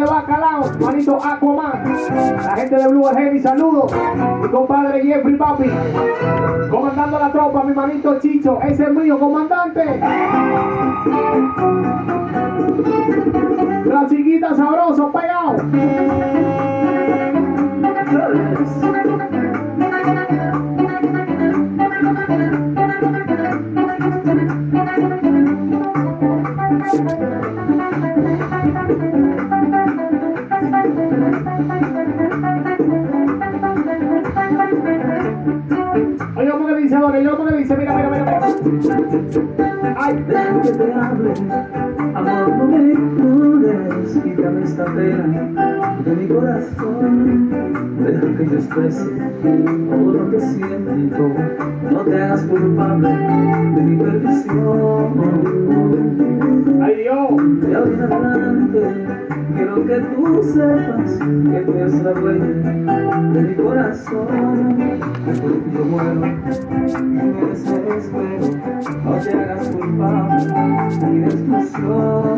de Bacalao, manito Aquaman. La gente de Blue Heavy, saludos. Mi compadre Jeffrey Papi. Comandando la tropa, mi manito Chicho. Ese es mío, comandante. La chiquita sabroso, pegado. Oye, ¿cómo que dice ahora? Yo, ¿cómo que dice? Mira, mira, mira, mira. Ay, deja que te hable, amor, no me ignores, quítame esta pena de mi corazón, deja que yo exprese todo lo que siento, no te hagas culpable de mi perdición. ay Dios. De ahora en adelante, quiero que tú sepas que tú eres la dueña de mi corazón, que por ti yo muero y me desespero, no te hagas culpable de mi destrucción.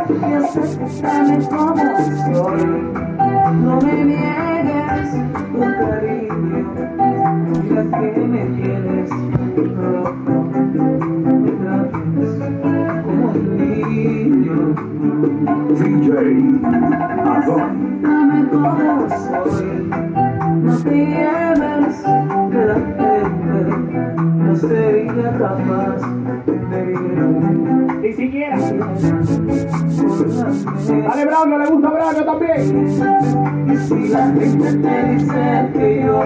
Y acéptame como soy, no me niegues tu cariño, mira que me tienes loco, me trates como un niño. DJ Adon. Acéptame como soy, no te lleves de la gente, no sería capaz de vivir. Ni siquiera. Dale, Braulio, le gusta Braulio también. Y si la gente te dice que yo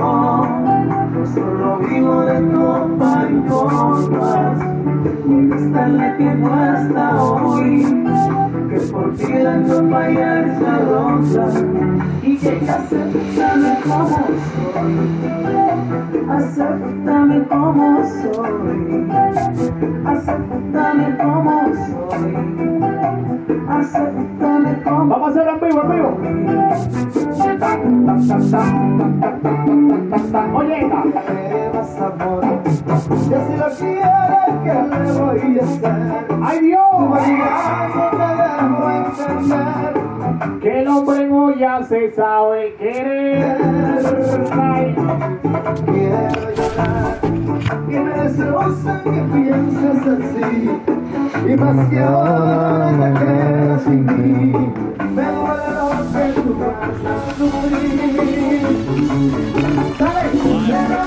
solo vivo de copa y copas, contéstale que no está hoy, que por ti la copa ya está rota, y que acéptame como soy, acéptame como soy, acéptame como soy, acéptame como. Vamos a hacerlo en vivo, en vivo. Oye, esta. Más amor, yo si lo quiero, ¿qué le voy a hacer? ¡Ay, Dios! Tu vanidad no te dejo entender. Que el hombre no ya se sabe querer. Ay, Quiero llorar, que me destrozan, que pienses así, y más que ahora te quedas sin mí. Me duele lo que tú me haces sufrir. Dale,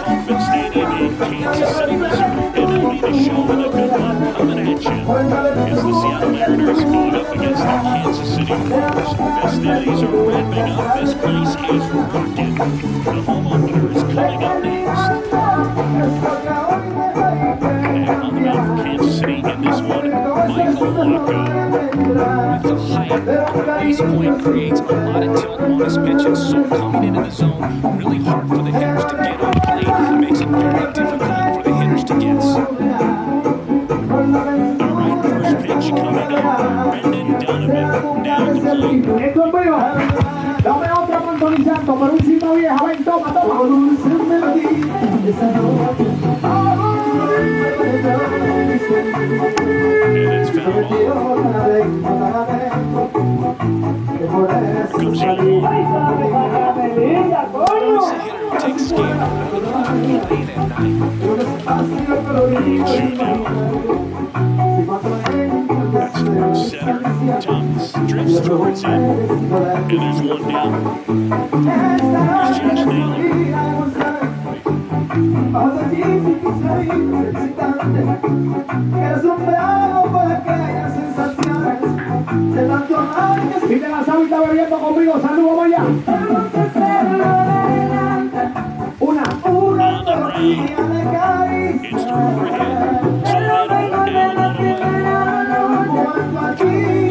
Kauffman Stadium in Kansas City, Missouri, and it'll be the show with a good one coming at you. As the Seattle Mariners going up against the Kansas City Royals, festivities are wrapping up. This place is rocking. The home opener is coming up next. And on the mound for Kansas City in this one, Michael Choco. With the height, the base point creates a lot of tilt on his pitches, so coming into the zone, really hard for the hitters to get on the plate. It makes it very difficult for the hitters to guess. All right, first pitch coming up. Brendan Donovan down the plate. esto es vivo. Dame otra mantonizando por un cima vieja. Ven, toma, toma. And it's foul ball. Goes the other one. It's a hitter who takes game out of the park late at night. Shoot now. Center, Thomas drifts towards it. And there's one down. Here's Josh Naylor. Si te la sabes, está bebiendo conmigo. Saludos, vaya. Una. On the ground. It's through overhead. So that one down, one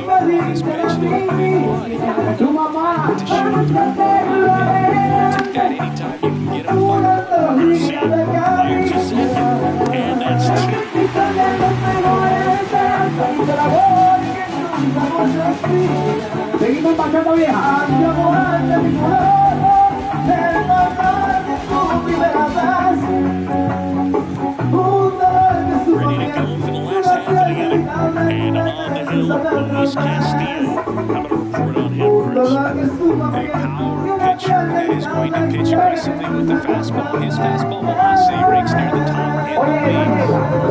away. This pitch, the big one. Tu mamá. To shoot. Take that anytime you can get him fired. Garcia cleared to second. And that's two. Seguimos en Bachata Vieja. Ready to go for the last half of the inning. And on the Hill, Luis Castillo. How about a report on him, Chris? A power pitcher that is going to pitch aggressively with the fastball. His fastball velocity ranks near the top in the league.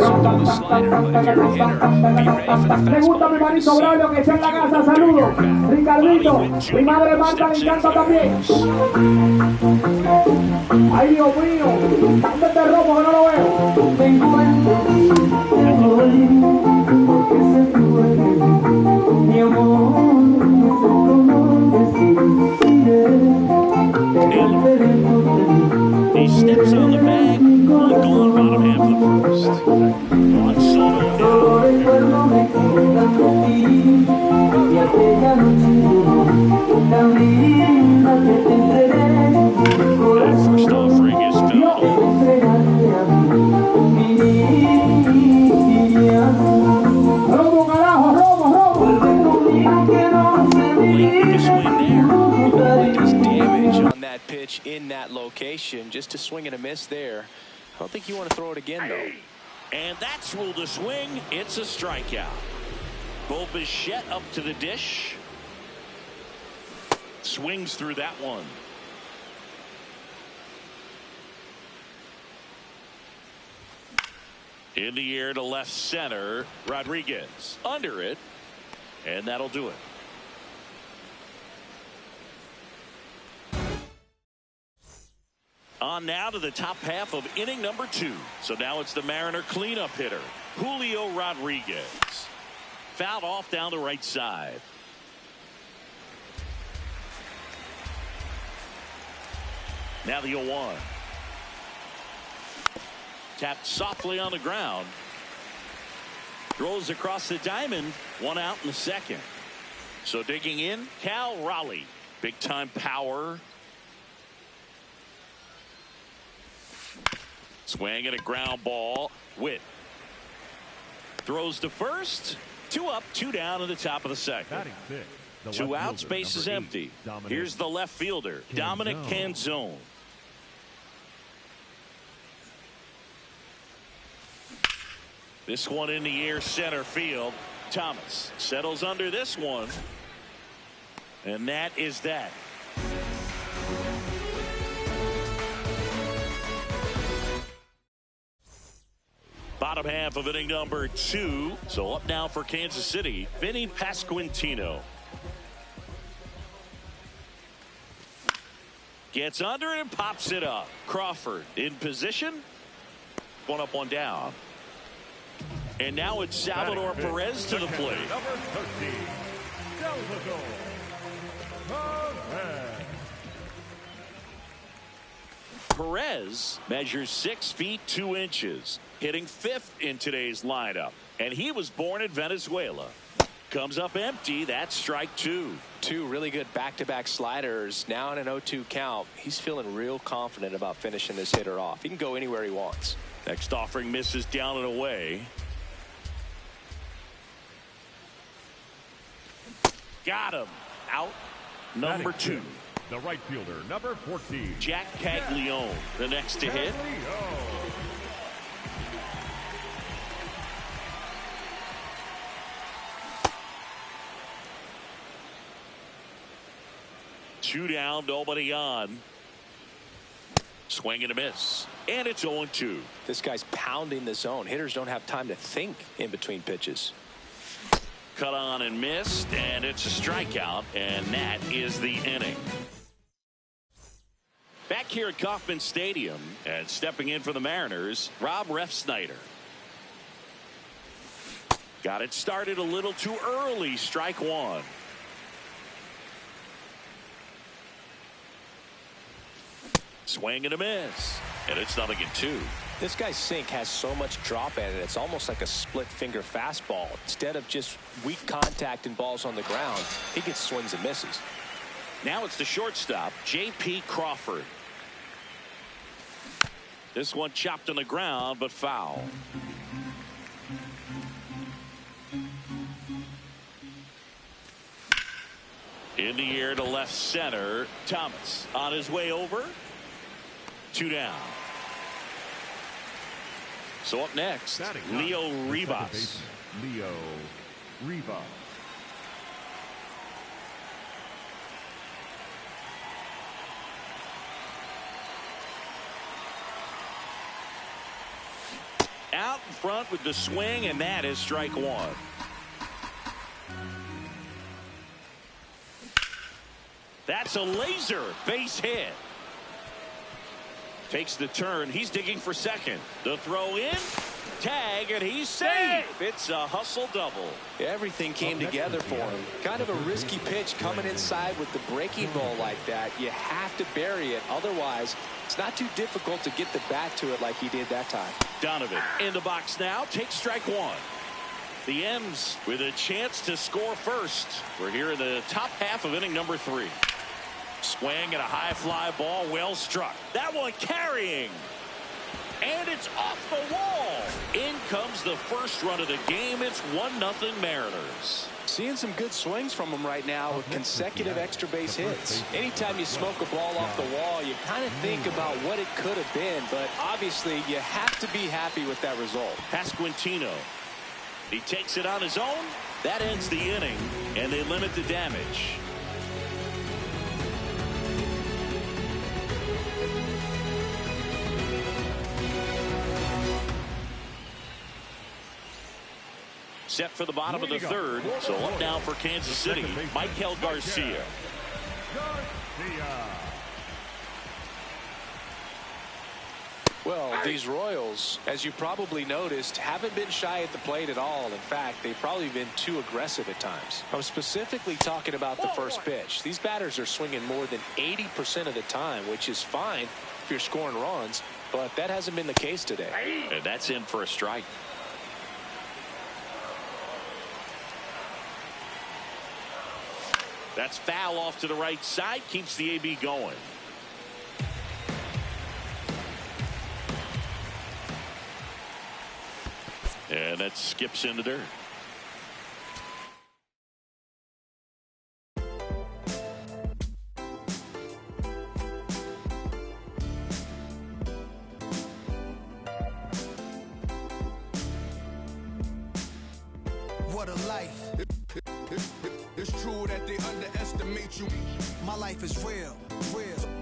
So do the slider, but if you're a hitter, be ready for the Me gusta fastball. mi You're going to manito see Braulio que está en la it casa, during saludos. your bat. Ricardito, mi madre Marta le encanta también. Ay, Dios mío, ¿dónde te robo que no lo veo? Te encuentro hoy, porque se duele mi amor, no sé cómo decirte, te volveré por He steps on the bag, one gone, bottom half of the first. Juan Soto. Solo recuerdo me quedando a ti y aquella noche tan linda que te entregué mi That corazón. first offering is fouled. Entregarte a mí, mi niña. Robo, carajo, robo. Vuelve conmigo que no sé Late with the swing there. Really does damage on that pitch in that location. Just a swing and a miss there. I don't think you want to throw it again, though. And that's ruled a swing. It's a strikeout. Bo Bichette up to the dish. Swings through that one. In the air to left center. Rodriguez under it. And that'll do it. On now to the top half of inning number 2. So now it's the Mariner cleanup hitter, Julio Rodriguez. Fouled off down the right side. Now the 0-1. Tapped softly on the ground. Throws across the diamond. One out in the second. So digging in, Cal Raleigh. Big time power. Swing and a ground ball. Witt throws to first. 2 up, 2 down in the top of the second. 2 outs, base is empty. Here's the left fielder, Dominic Canzone. This one in the air, center field. Thomas settles under this one. And that is that. Bottom half of inning number 2. So up now for Kansas City, Vinny Pasquantino. Gets under it and pops it up. Crawford in position. 1 up, 1 down. And now it's Salvador Perez to the plate. Number 13, Salvador Perez. Perez measures 6 feet 2 inches, hitting 5th in today's lineup. And he was born in Venezuela. Comes up empty. That's strike 2. 2 really good back-to-back sliders. Now in an 0-2 count. He's feeling real confident about finishing this hitter off. He can go anywhere he wants. Next offering misses down and away. Got him. Out. Number 2. The right fielder, number 14. Jack Caglione, the next to hit. Two down, nobody on. Swing and a miss. And it's 0-2. This guy's pounding the zone. Hitters don't have time to think in between pitches. Cut on and missed, and it's a strikeout, and that is the inning. Back here at Kauffman Stadium, and stepping in for the Mariners, Rob Refsnyder. Got it started a little too early. Strike 1. Swing and a miss, and it's 0-2. This guy's sink has so much drop in it. It's almost like a split finger fastball. Instead of just weak contact and balls on the ground, he gets swings and misses. Now it's the shortstop, J.P. Crawford. This one chopped on the ground, but foul. In the air to left center, Thomas on his way over. 2 down. So up next, Leo Rivas. Leo Riva. Out in front with the swing, and that is strike one. That's a laser base hit. Takes the turn. He's digging for second. The throw in. Tag, and he's safe. It's a hustle double. Everything came together for him. Kind of a risky pitch coming inside with the breaking ball like that. You have to bury it. Otherwise, it's not too difficult to get the bat to it like he did that time. Donovan in the box now. Takes strike one. The M's with a chance to score first. We're here in the top half of inning number 3. Swing and a high fly ball, well struck. That one carrying. And it's off the wall. In comes the first run of the game. It's 1-0 Mariners. Seeing some good swings from him right now with consecutive extra base hits. Anytime you smoke a ball off the wall, you kind of think about what it could have been. But obviously, you have to be happy with that result. Pasquantino. He takes it on his own. That ends the inning, and they limit the damage. Set for the bottom of the third. So up now for Kansas City, Michael Garcia. Well, these Royals, as you probably noticed, haven't been shy at the plate at all. In fact, they've probably been too aggressive at times. I'm specifically talking about the first pitch. These batters are swinging more than 80% of the time, which is fine if you're scoring runs, but that hasn't been the case today. And that's in for a strike. That's foul off to the right side. Keeps the AB going. And that skips into dirt. What a life. It's true that they underestimate you. My life is real.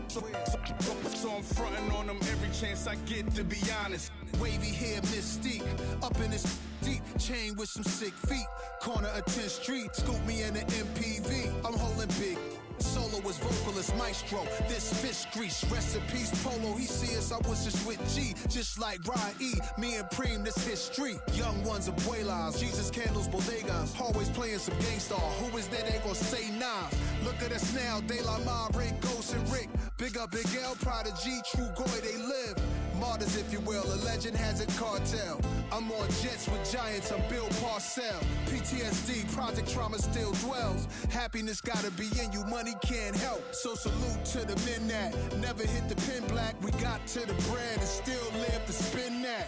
So I'm fronting on them every chance I get, to be honest. Wavy hair, mystique, up in this deep chain with some sick feet. Corner of 10th Street, scoop me in the MPV. I'm holding big. Soloist, vocalist, maestro. This fish grease, rest in peace, Polo. He see us, I was just with G, just like Ryan E. Me and Preem, this history. Young ones, abuelas, Jesus candles, bodegas. Always playing some gangstar. Who is there? They gon' say nah. Look at us now, De La Mare, Ghost and Rick. Big up, Big L, Prodigy, True Goy, they live. Martyrs, if you will, a legend has a cartel. I'm on jets with giants, I'm Bill Parcell. PTSD, project trauma still dwells. Happiness gotta be in you, money can't help. So salute to the men that never hit the pin black. We got to the bread and still live to spin that.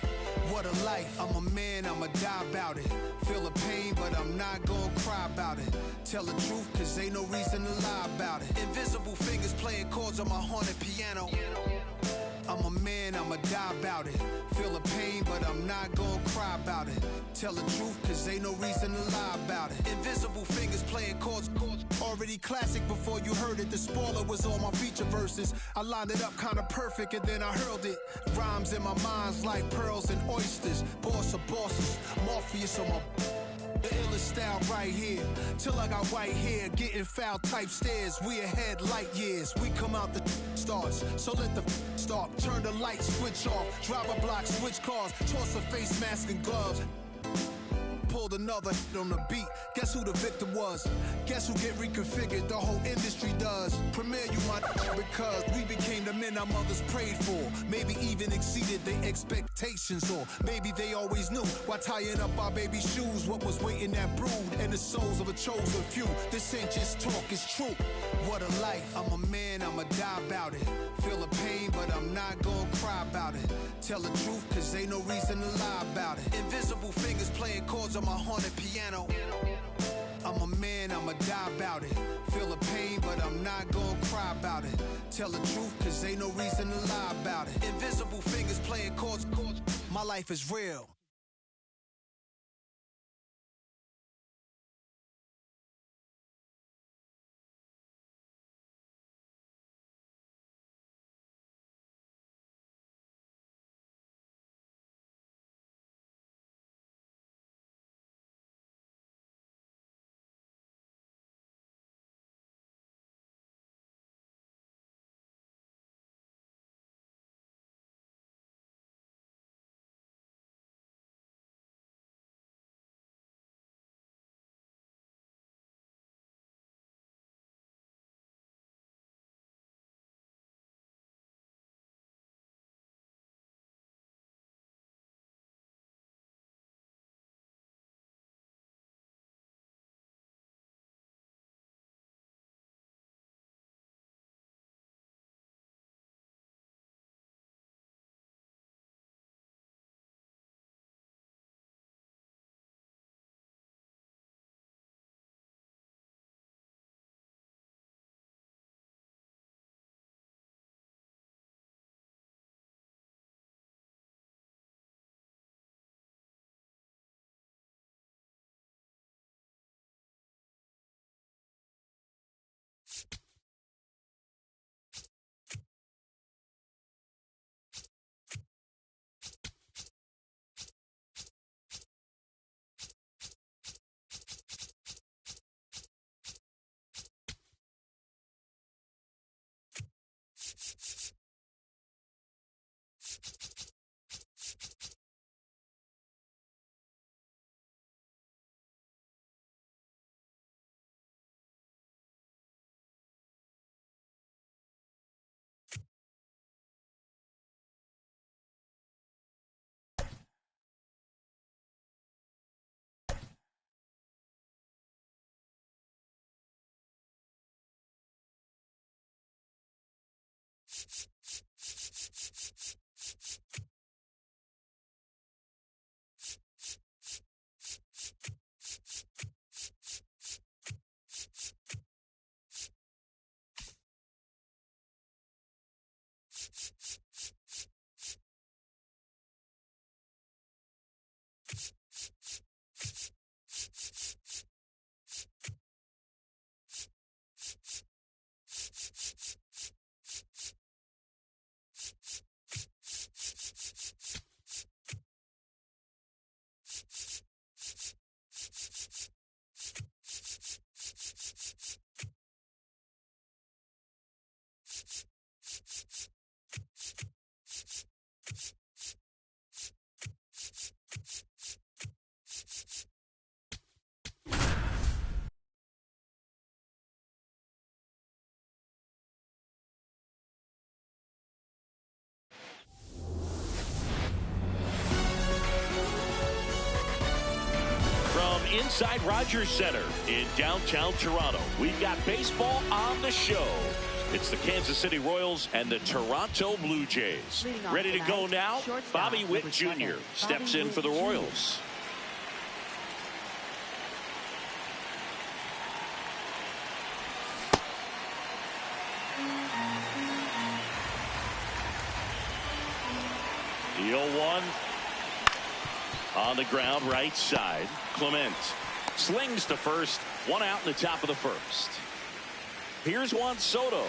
What a life, I'm a man, I'ma die about it. Feel the pain, but I'm not gonna cry about it. Tell the truth, cause ain't no reason to lie about it. Invisible fingers playing chords on my haunted piano. I'm a man, I'ma die about it. Feel the pain, but I'm not gonna cry about it. Tell the truth, cause ain't no reason to lie about it. Invisible fingers playing chords. Already classic before you heard it. The spoiler was on my feature verses. I lined it up kinda perfect and then I hurled it. Rhymes in my mind's like pearls and oysters. Boss of bosses, Morpheus on my... The illest style right here. Till I got white hair, getting foul type stares. We ahead light years. We come out the stars. So let the start. Turn the light switch off. Drive a block, switch cars. Toss a face mask and gloves. Pulled another on the beat. Guess who the victim was? Guess who get reconfigured? The whole industry does. Premiere you my because we became the men our mothers prayed for. Maybe even exceeded their expectations, or maybe they always knew why tying up our baby shoes. What was waiting that brood and the souls of a chosen few. This ain't just talk, it's true. What a life. I'm a man, I'ma die about it. Feel the pain, but I'm not gonna cry about it. Tell the truth, cause ain't no reason to lie about it. Invisible fingers playing chords on my haunted piano. I'm a man, I'ma die about it. Feel the pain, but I'm not gonna cry about it. Tell the truth, cause ain't no reason to lie about it. Invisible fingers playing chords. My life is real. Inside Rogers Center in downtown Toronto, we've got baseball on the show. It's the Kansas City Royals and the Toronto Blue Jays. Ready to go now? Bobby Witt Jr. steps in for the Royals. The 0-1. On the ground, right side. Clement slings to first. One out in the top of the first. Here's Juan Soto.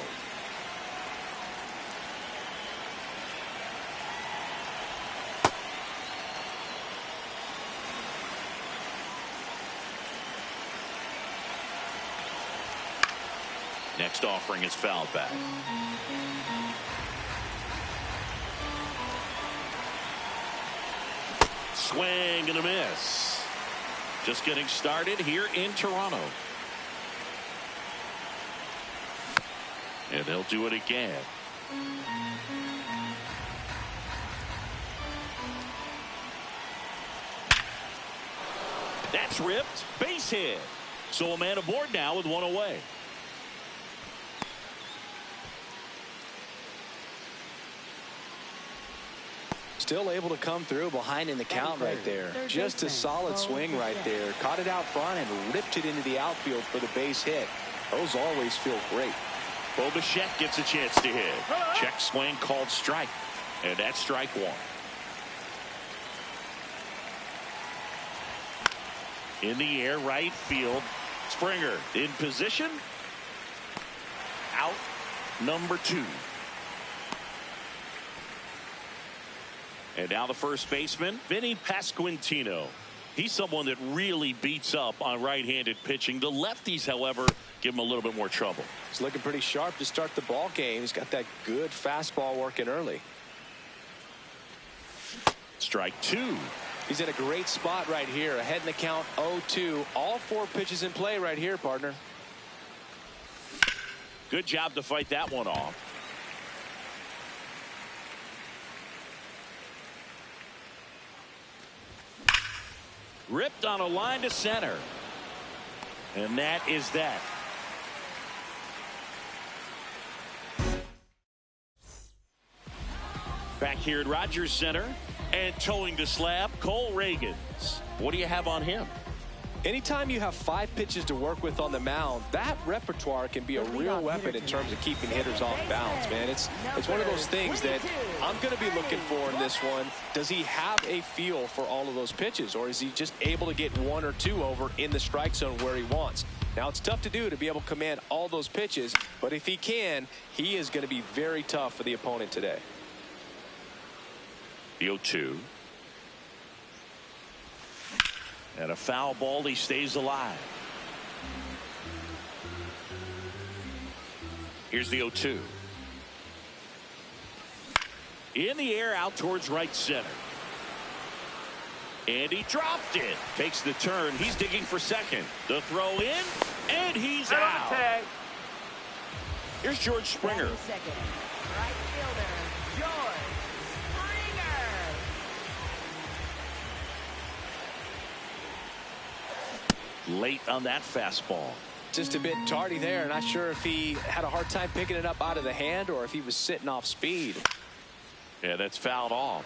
Next offering is fouled back. Swing and a miss. Just getting started here in Toronto. And they'll do it again. That's ripped. Base hit. So a man aboard now with one away. Still able to come through behind in the count right there. Just a solid swing right there. Caught it out front and ripped it into the outfield for the base hit. Those always feel great. Bo Bichette gets a chance to hit. Check swing called strike. And that's strike one. In the air, right field. Springer in position. Out number 2. And now the first baseman, Vinny Pasquantino. He's someone that really beats up on right-handed pitching. The lefties, however, give him a little bit more trouble. He's looking pretty sharp to start the ball game. He's got that good fastball working early. Strike 2. He's in a great spot right here. Ahead in the count 0-2. All 4 pitches in play right here, partner. Good job to fight that one off. Ripped on a line to center. And that is that. Back here at Rogers Center and towing the slab, Cole Reagans. What do you have on him? Anytime you have 5 pitches to work with on the mound, that repertoire can be a real weapon in terms of keeping hitters off balance, man. It's one of those things that I'm going to be looking for in this one. Does he have a feel for all of those pitches, or is he just able to get 1 or 2 over in the strike zone where he wants? Now, it's tough to do to be able to command all those pitches, but if he can, he is going to be very tough for the opponent today. The 0-2. And a foul ball. He stays alive. Here's the 0-2. In the air out towards right center. And he dropped it. Takes the turn. He's digging for second. The throw in. And he's out. Here's George Springer. Second. Right fielder, George Springer. Late on that fastball. Just a bit tardy there. Not sure if he had a hard time picking it up out of the hand or if he was sitting off speed. Yeah, that's fouled off.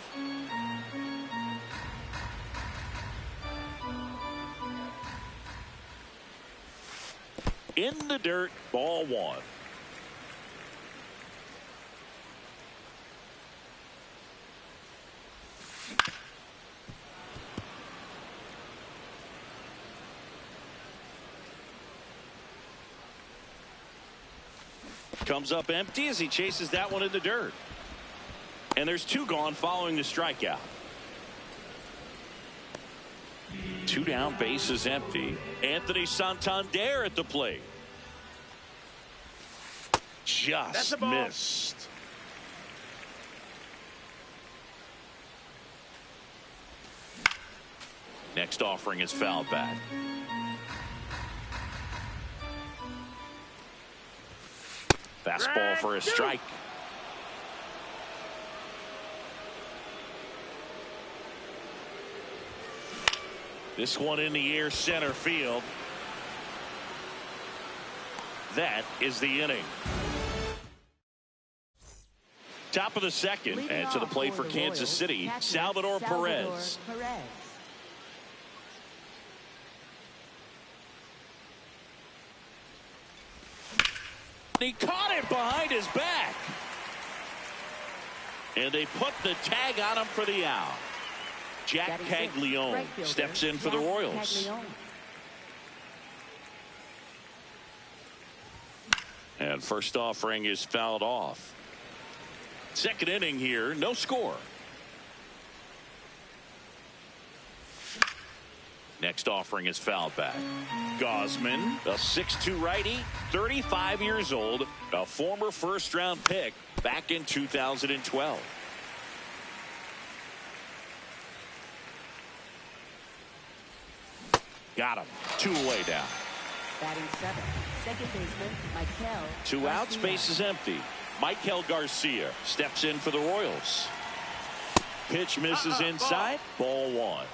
In the dirt, ball one. Comes up empty as he chases that one in the dirt. And there's two gone following the strikeout. Two down, bases empty. Anthony Santander at the plate. Just missed. Next offering is fouled back. Fastball for a strike. This one in the air, center field. That is the inning. Top of the second, and to the plate for Kansas City, Salvador Perez. He caught it behind his back. And they put the tag on him for the out. Jack Caglione steps in for the Royals. And first offering is fouled off. Second inning here, no score. Next offering is fouled back. Gausman, a 6'2 righty, 35 years old, a former first-round pick back in 2012. Got him. Two away down. Batting seven, second baseman, Michael. Two outs, base is empty. Michael Garcia steps in for the Royals. Pitch misses inside, ball one.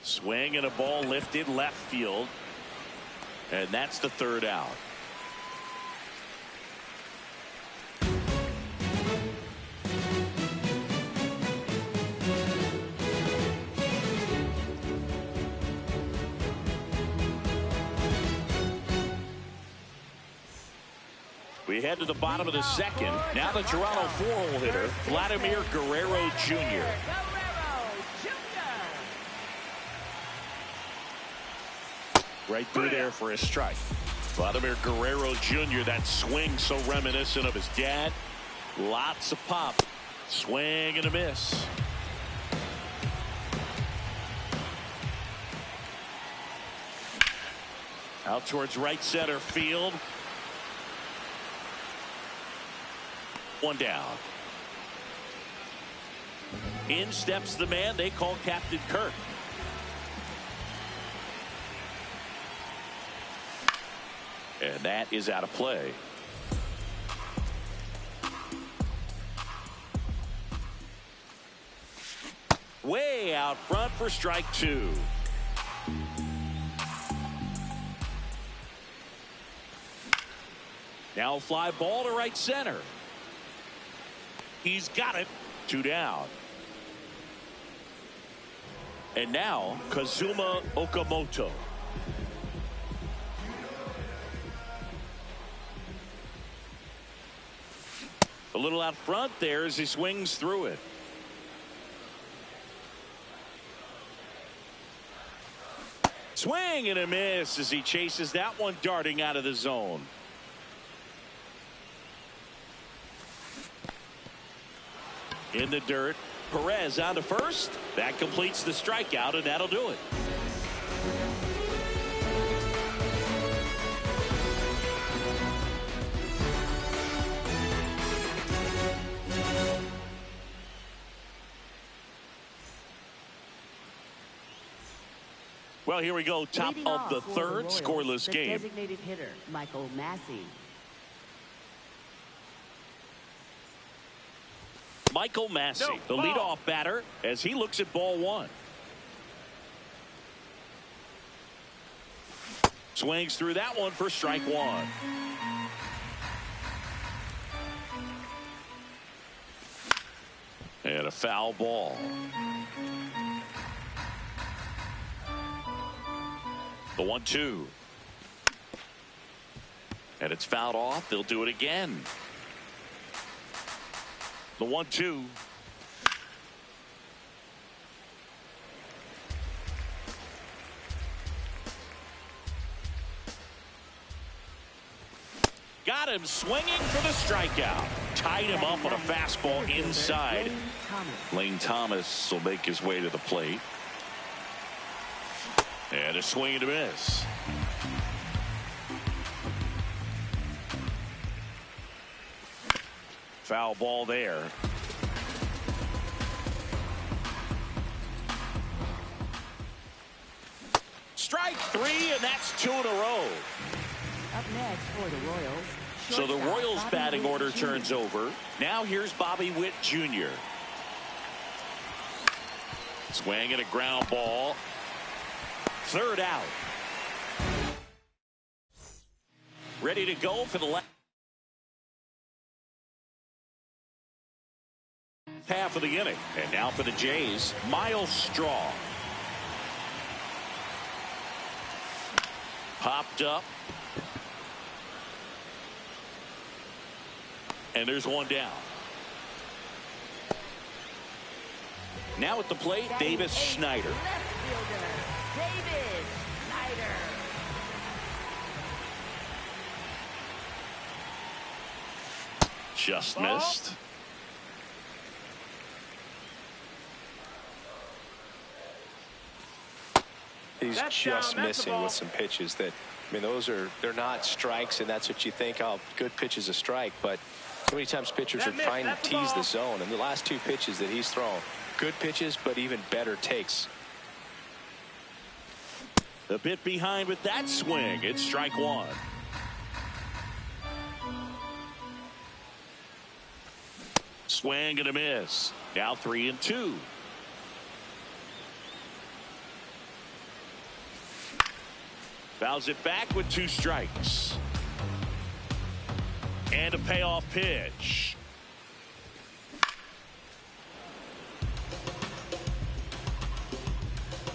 Swing and a ball lifted left field. And that's the third out. We head to the bottom of the second. Now the Toronto four-hole hitter, Vladimir Guerrero Jr. Right through there for a strike. Vladimir Guerrero Jr., that swing so reminiscent of his dad. Lots of pop. Swing and a miss. Out towards right center field. One down. In steps the man they call Captain Kirk. And that is out of play. Way out front for strike two. Now fly ball to right center. He's got it. Two down. And now Kazuma Okamoto. A little out front there as he swings through it. Swing and a miss as he chases that one darting out of the zone. In the dirt, Perez on to first. That completes the strikeout, and that'll do it. Well, here we go. Top of the third, scoreless game. Designated hitter, Michael Massey. Michael Massey, the leadoff batter, as he looks at ball one. Swings through that one for strike one. And a foul ball. The 1-2. And it's fouled off. They'll do it again. The 1-2. Got him swinging for the strikeout. Tied him up on a fastball inside. Lane Thomas will make his way to the plate. And a swing and a miss. Foul ball there. Strike three, and that's 2 in a row. Up next for the Royals. So the Royals batting order turns over. Now here's Bobby Witt Jr. Swing and a ground ball. Third out. Ready to go for the last half of the inning. And now for the Jays, Miles Straw. Popped up. And there's one down. Now at the plate, Davis Schneider. Left fielder, Davis Schneider. Just missed. He's just missing with some pitches that, I mean, they're not strikes, and that's what you think, oh, good pitch is a strike, but so many times pitchers are trying to tease the zone, and the last 2 pitches that he's thrown, good pitches, but even better takes. A bit behind with that swing. It's strike one. Swing and a miss. Now 3-2. Fouls it back with 2 strikes. And a payoff pitch.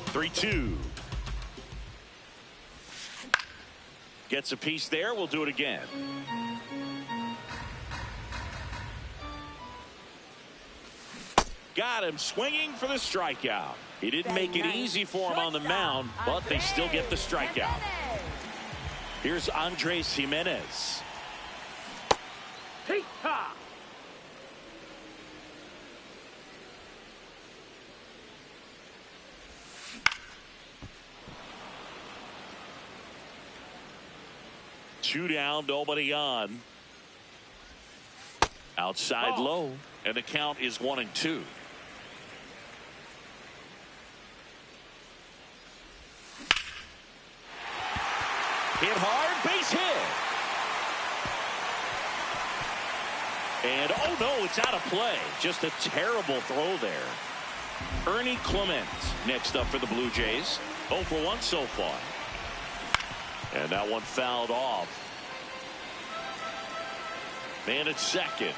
Three-2. Gets a piece there. We'll do it again. Got him swinging for the strikeout. He didn't make it easy for him on the mound, but they still get the strikeout. Here's Andres Jimenez. Tick-tock. Two down, nobody on. Outside low, and the count is 1-2. Hit hard, base hit. And oh no, it's out of play. Just a terrible throw there. Ernie Clement next up for the Blue Jays. 0 for 1 so far. And that one fouled off. Man at second.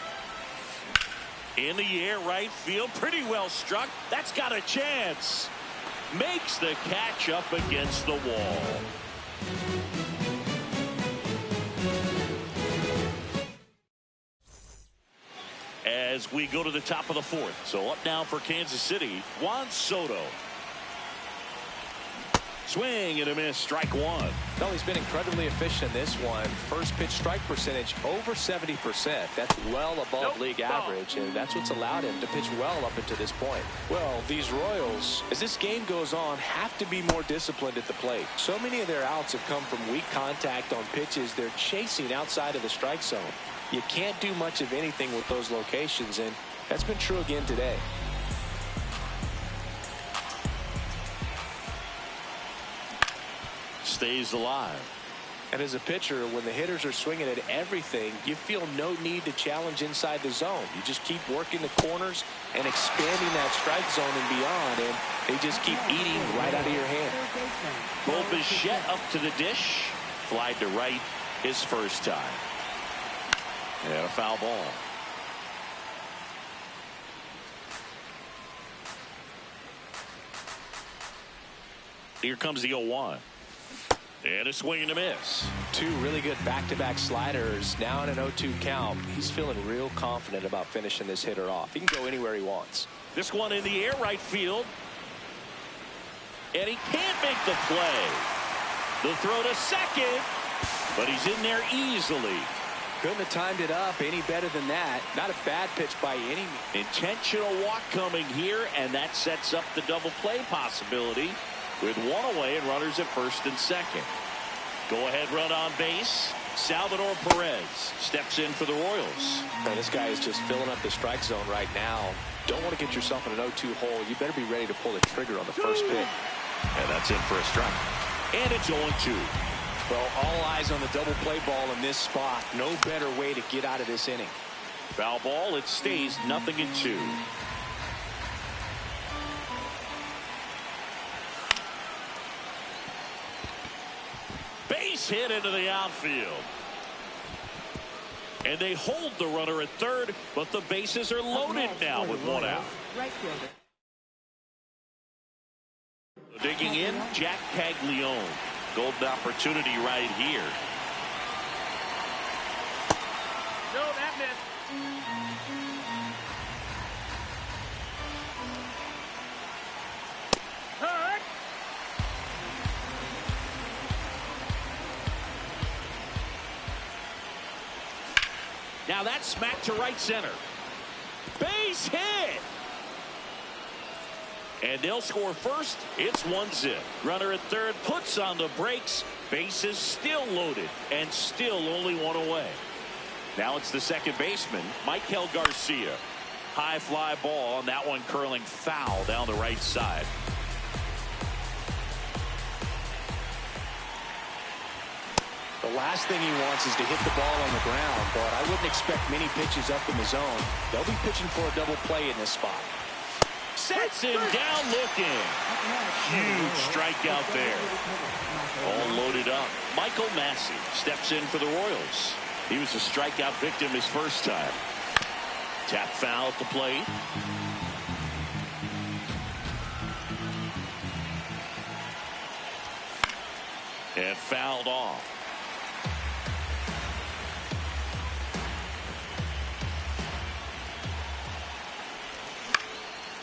In the air, right field. Pretty well struck. That's got a chance. Makes the catch up against the wall. As we go to the top of the 4th. So up now for Kansas City, Juan Soto. Swing and a miss, strike one. No, he's been incredibly efficient in this one. First pitch strike percentage over 70%. That's well above league average, and that's what's allowed him to pitch well up until this point. Well, these Royals, as this game goes on, have to be more disciplined at the plate. So many of their outs have come from weak contact on pitches they're chasing outside of the strike zone. You can't do much of anything with those locations, and that's been true again today. Stays alive. And as a pitcher, when the hitters are swinging at everything, you feel no need to challenge inside the zone. You just keep working the corners and expanding that strike zone and beyond, and they just keep eating right out of your hand. Bichette up to the dish. Flied to right his first time. And a foul ball. Here comes the 0-1. And a swing and a miss. Two really good back-to-back sliders. Now in an 0-2 count. He's feeling real confident about finishing this hitter off. He can go anywhere he wants. This one in the air right field. And he can't make the play. The throw to second. But he's in there easily. Couldn't have timed it up any better than that. Not a bad pitch by any means. Intentional walk coming here, and that sets up the double play possibility with one away and runners at first and second. Go ahead run on base. Salvador Perez steps in for the Royals. Now, this guy is just filling up the strike zone right now. Don't want to get yourself in an 0-2 hole. You better be ready to pull the trigger on the first pitch. And that's in for a strike. And it's 0-2. Well, all eyes on the double play ball in this spot. No better way to get out of this inning. Foul ball. It stays 0-2. Base hit into the outfield. And they hold the runner at third, but the bases are loaded now with one out. Right fielder. Digging in, Jack Caglione. Golden opportunity right here. No, that missed. Hurt. Now that's smacked to right center. Base hit. And they'll score first. It's 1-0. Runner at third puts on the brakes. Bases still loaded and still only one away. Now it's the second baseman, Michael Garcia. High fly ball, and that one curling foul down the right side. The last thing he wants is to hit the ball on the ground, but I wouldn't expect many pitches up in the zone. They'll be pitching for a double play in this spot. Sets him down looking. Huge strikeout there. All loaded up. Michael Massey steps in for the Royals. He was a strikeout victim his first time. Tap foul at the plate. And fouled off.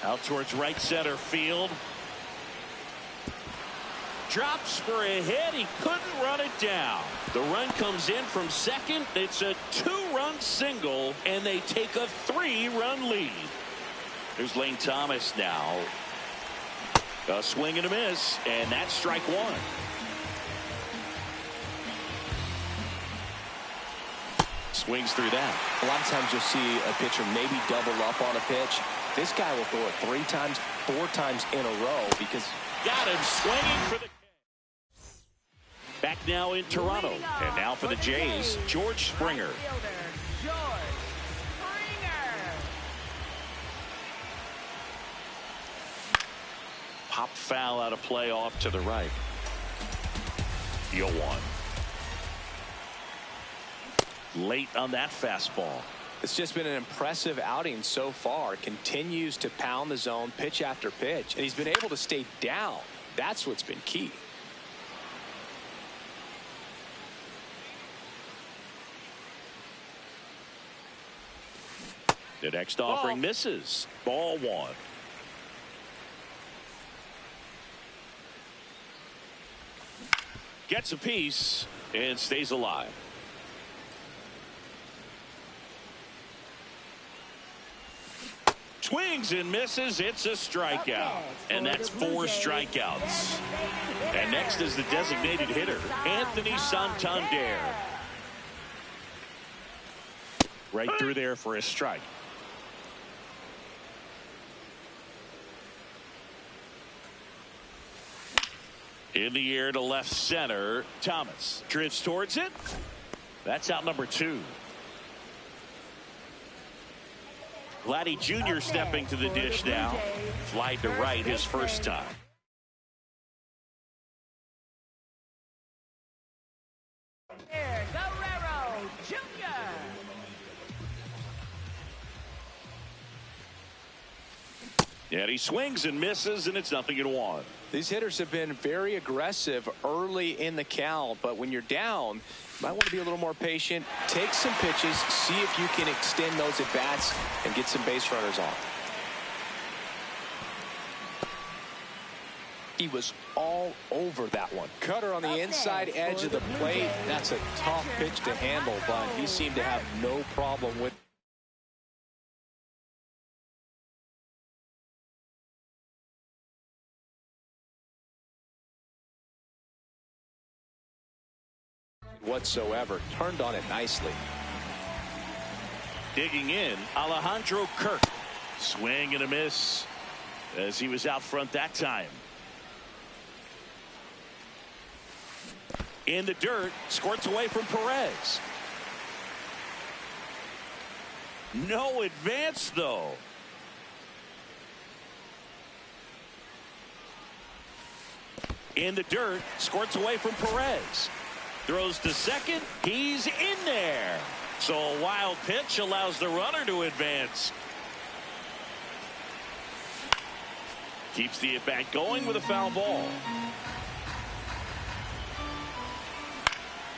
Out towards right center field. Drops for a hit. He couldn't run it down. The run comes in from second. It's a 2-run single, and they take a 3-run lead. Here's Lane Thomas now. A swing and a miss, and that's strike one. Swings through that. A lot of times you'll see a pitcher maybe double up on a pitch. This guy will throw it 3 times, 4 times in a row because... Got him swinging for the... Back now in Toronto. And now for the Jays, George Springer. Pop foul out of play off to the right. 0-1. Late on that fastball. It's just been an impressive outing so far. Continues to pound the zone pitch after pitch, and he's been able to stay down. That's what's been key. The next offering misses. Ball 1. Gets a piece and stays alive. Swings and misses. It's a strikeout. And that's 4 strikeouts. And next is the designated hitter, Anthony Santander. Right through there for a strike. In the air to left center. Thomas drifts towards it. That's out number 2. Vladdy Jr. stepping to the dish now. Flied to right his first time. And he swings and misses, and it's 0-1. These hitters have been very aggressive early in the count, but when you're down, you might want to be a little more patient. Take some pitches, see if you can extend those at bats and get some base runners on. He was all over that one. Cutter on the inside edge of the plate. That's a tough pitch to handle, but he seemed to have no problem with. Whatsoever. Turned on it nicely. Digging in, Alejandro Kirk. Swing and a miss as he was out front that time. In the dirt, squirts away from Perez. No advance, though. In the dirt, squirts away from Perez. Throws to second. He's in there. So a wild pitch allows the runner to advance. Keeps the at-bat going with a foul ball.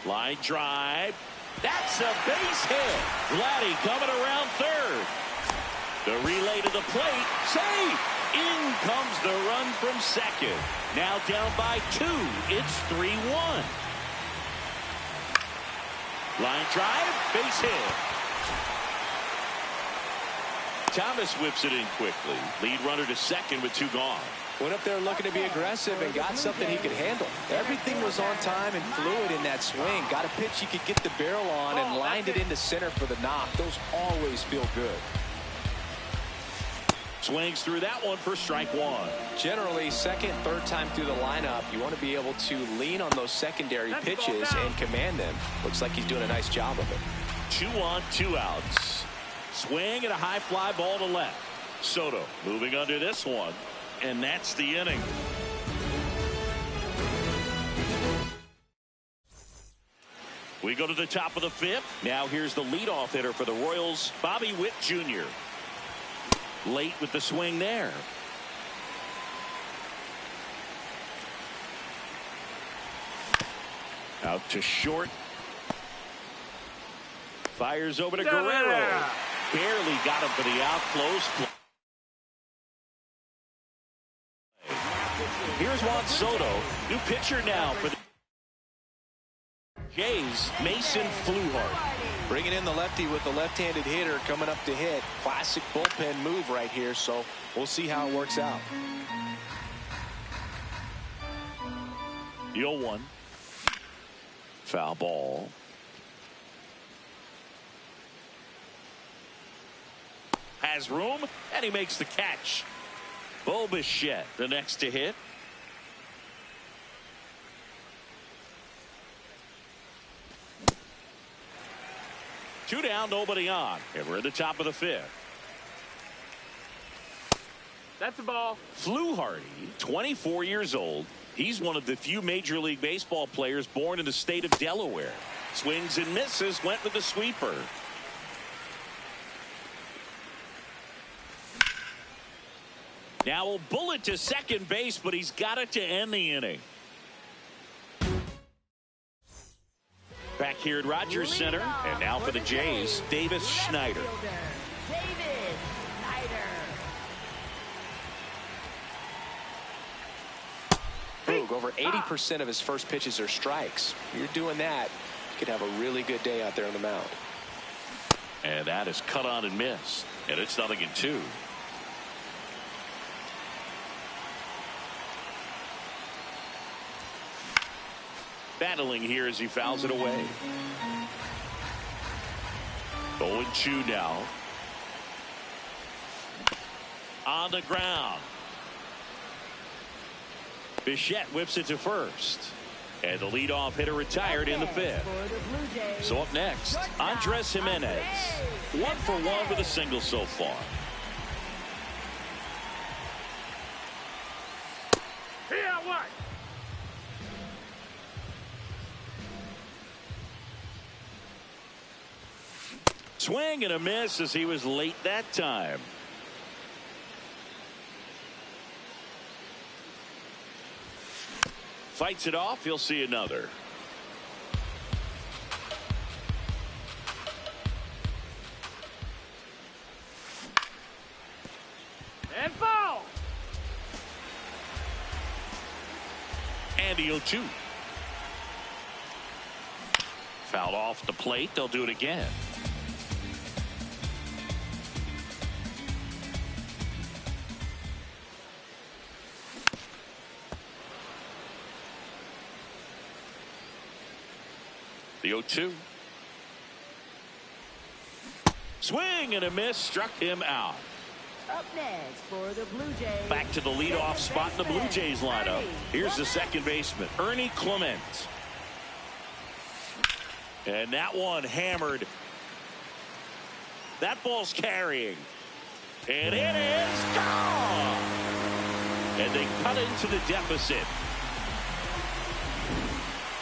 Line drive. That's a base hit. Vladdy coming around third. The relay to the plate. Safe. In comes the run from second. Now down by 2. It's 3-1. Line drive, base hit. Thomas whips it in quickly. Lead runner to second with 2 gone. Went up there looking to be aggressive and got something he could handle. Everything was on time and fluid in that swing. Got a pitch he could get the barrel on and lined it into center for the knock. Those always feel good. Swings through that one for strike 1. Generally, second, third time through the lineup, you want to be able to lean on those secondary pitches and command them. Looks like he's doing a nice job of it. 2 on, 2 outs. Swing and a high fly ball to left. Soto moving under this one, and that's the inning. We go to the top of the 5th. Now here's the leadoff hitter for the Royals, Bobby Witt Jr. Late with the swing there. Out to short. Fires over to Guerrero. Barely got him for the out close play. Here's Juan Soto. New pitcher now for the Jays, Mason Fluharty. Bringing in the lefty with the left-handed hitter coming up to hit. Classic bullpen move right here, so we'll see how it works out. The 0-1. Foul ball. Has room, and he makes the catch. Bo Bichette, the next to hit. Two down, nobody on. And we're at the top of the 5th. That's a ball. Fluharty, 24 years old. He's one of the few Major League Baseball players born in the state of Delaware. Swings and misses, went with the sweeper. Now a bullet to second base, but he's got it to end the inning. Back here at Rogers Center, and now for the Jays, Davis Schneider. Over 80% of his first pitches are strikes. If you're doing that, you could have a really good day out there on the mound. And that is cut on and missed. And it's 0-2. Battling here as he fouls it away. 0-2 now. On the ground. Bichette whips it to first. And the leadoff hitter retired in the 5th. So up next, Andres Jimenez. 1 for 1 with a single so far. Here, what? Swing and a miss as he was late that time. Fights it off. He'll see another. And foul. And the 0-2. Fouled off the plate. They'll do it again. The 0-2. Swing and a miss. Struck him out. Up next for the Blue Jays. Back to the leadoff spot in the Blue Jays lineup. Here's the second baseman, Ernie Clement. And that one hammered. That ball's carrying. And it is gone. And they cut into the deficit.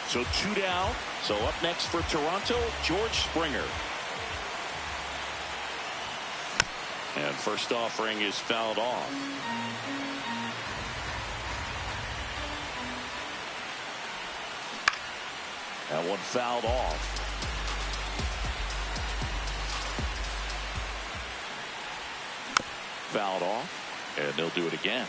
So 2 down. So up next for Toronto, George Springer. And first offering is fouled off. That one fouled off. Fouled off, and they'll do it again.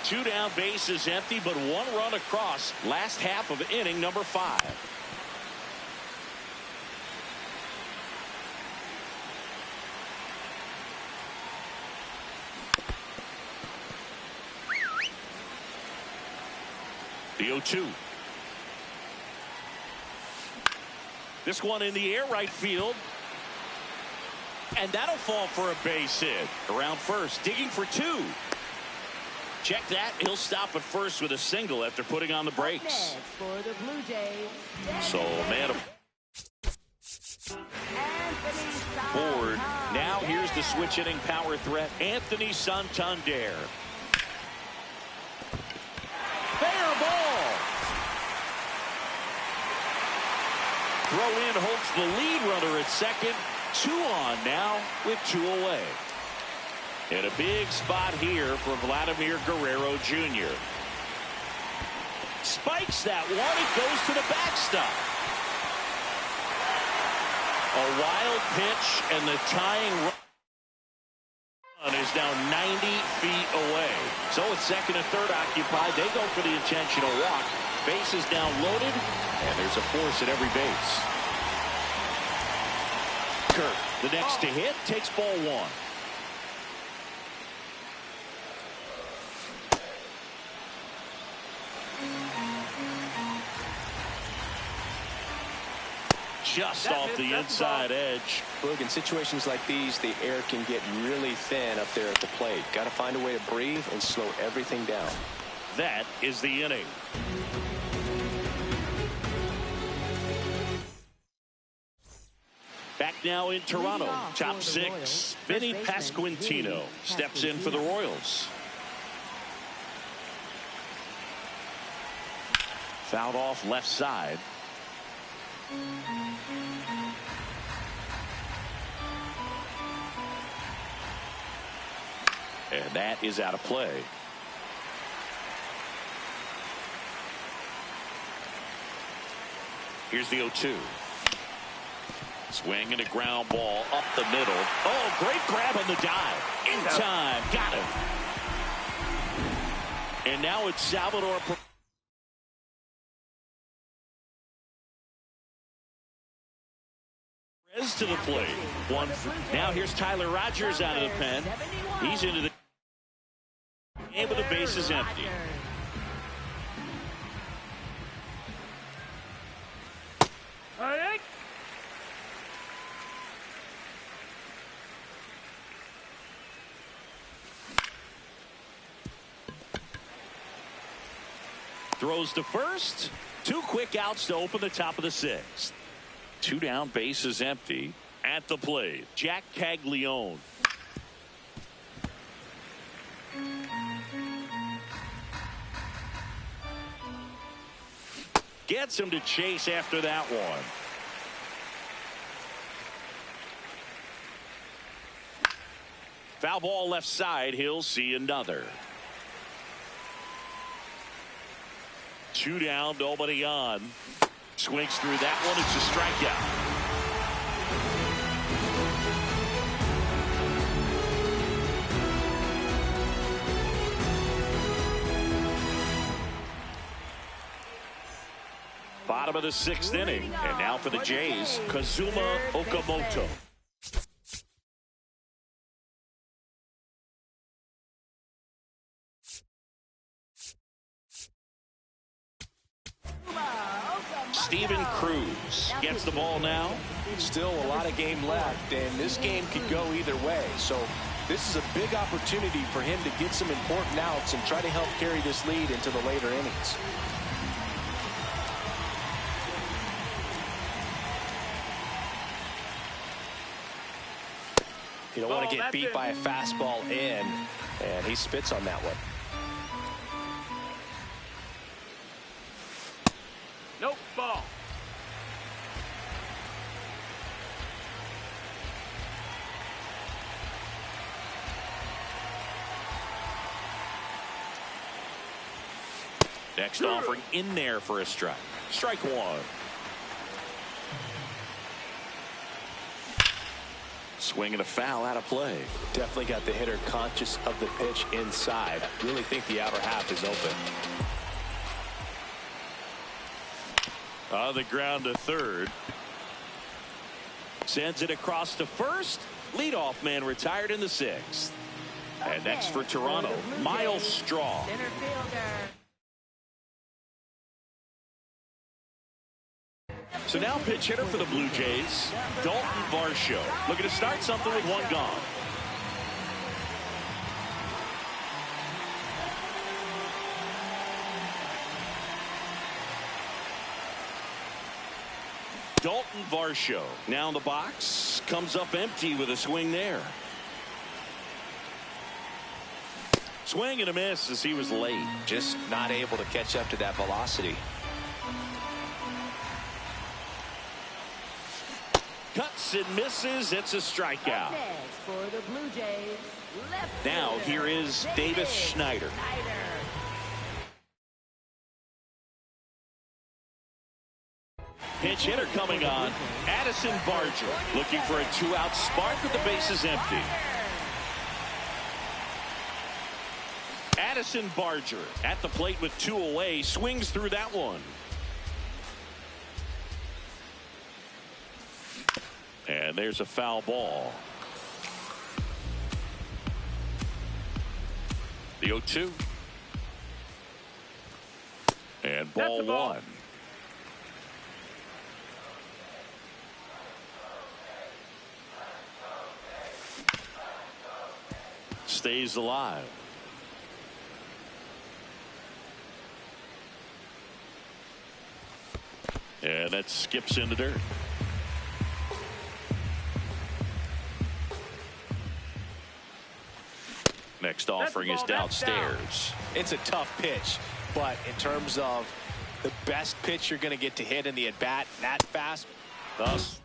2 down, bases empty, but 1 run across. Last half of inning number 5. The 0-2. This one in the air, right field. And that'll fall for a base hit. Around first, digging for 2. Check that. He'll stop at first with a single after putting on the brakes. For the Blue Jays. So, man, board. Now here's the switch hitting power threat, Anthony Santander. Fair ball. Throw in holds the lead runner at second. 2 on now with 2 away. And a big spot here for Vladimir Guerrero Jr. Spikes that one. It goes to the backstop. A wild pitch, and the tying run is now 90 feet away. So it's second and third occupied. They go for the intentional walk. Bases down loaded, and there's a force at every base. Kirk, the next to hit, takes ball 1. Just off the inside edge. Look, in situations like these, the air can get really thin up there at the plate. Got to find a way to breathe and slow everything down. That is the inning. Back now in Toronto, top 6. Vinny Pasquantino steps in for the Royals. Fouled off left side. And that is out of play. Here's the 0-2. Swing and a ground ball up the middle. Oh, great grab on the dive. In time. Got him. And now it's Salvador Perez to the plate. One. Now here's Tyler Rogers out of the pen. He's into the game with the bases empty. Throws to first. 2 quick outs to open the top of the 6th. 2 down, bases empty. At the plate, Jack Caglione. Gets him to chase after that one. Foul ball left side. He'll see another. 2 down, nobody on. Swings through that one. It's a strikeout. Bottom of the 6th inning. And now for the Jays, Kazuma Okamoto. Steven Cruz gets the ball now. Still a lot of game left, and this game could go either way. So this is a big opportunity for him to get some important outs and try to help carry this lead into the later innings. You don't want to get beat by a fastball in, and he spits on that one. Nope, ball. Next offering in there for a strike. Strike one. Swing and a foul out of play. Definitely got the hitter conscious of the pitch inside. Really think the outer half is open. On the ground to third. Sends it across to first. Leadoff man retired in the 6th. And next for Toronto, Miles Straw. So now pitch hitter for the Blue Jays, Dalton Varsho. Looking to start something with 1 gone. Dalton Varsho now in the box, comes up empty with a swing there. Swing and a miss as he was late. Just not able to catch up to that velocity. Cuts and misses. It's a strikeout. For the Blue Jays, now here is Davis Schneider. Pinch hitter coming on, Addison Barger looking for a 2-out spark with the bases empty. Addison Barger at the plate with 2 away, swings through that one. And there's a foul ball. The 0-2. And ball 1. Stays alive. And that skips into dirt. Next offering is downstairs. It's a tough pitch, but in terms of the best pitch you're going to get to hit in the at-bat that fast. Thus,